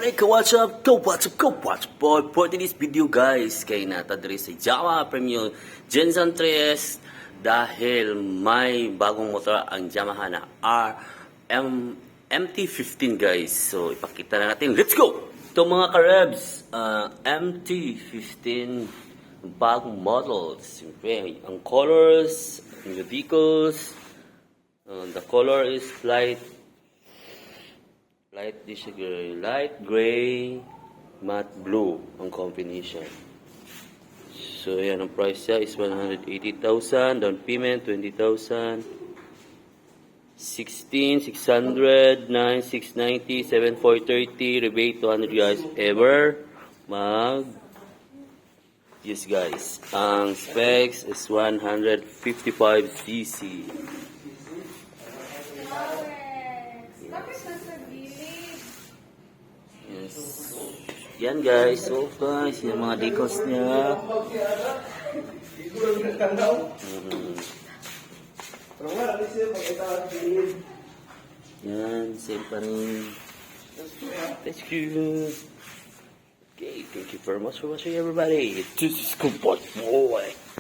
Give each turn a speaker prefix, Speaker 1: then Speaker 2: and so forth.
Speaker 1: Assalamualaikum, what's up? What's up, boy? For this video guys, kay natadri sa Yamaha Premium Gensan 3S dahil may bagong motor ang Yamaha na MT-15 guys. So, ipakita na natin. Let's go! Ito mga karebs, MT-15 bagong models. Siyempre, ang colors, ang vehicles, the color is light gray, matte blue ang combination. So yan, ang price niya is 180,000, down payment 20,000, 16,600, 9,690, 7,430, rebate 200 guys. Ever yes guys, ang specs is 155 cc. Yes. Yan guys, so guys, yung mga decals niya. Yan, same pa rin. Thank you. Okay, thank you very much for watching everybody. This is Good Boy.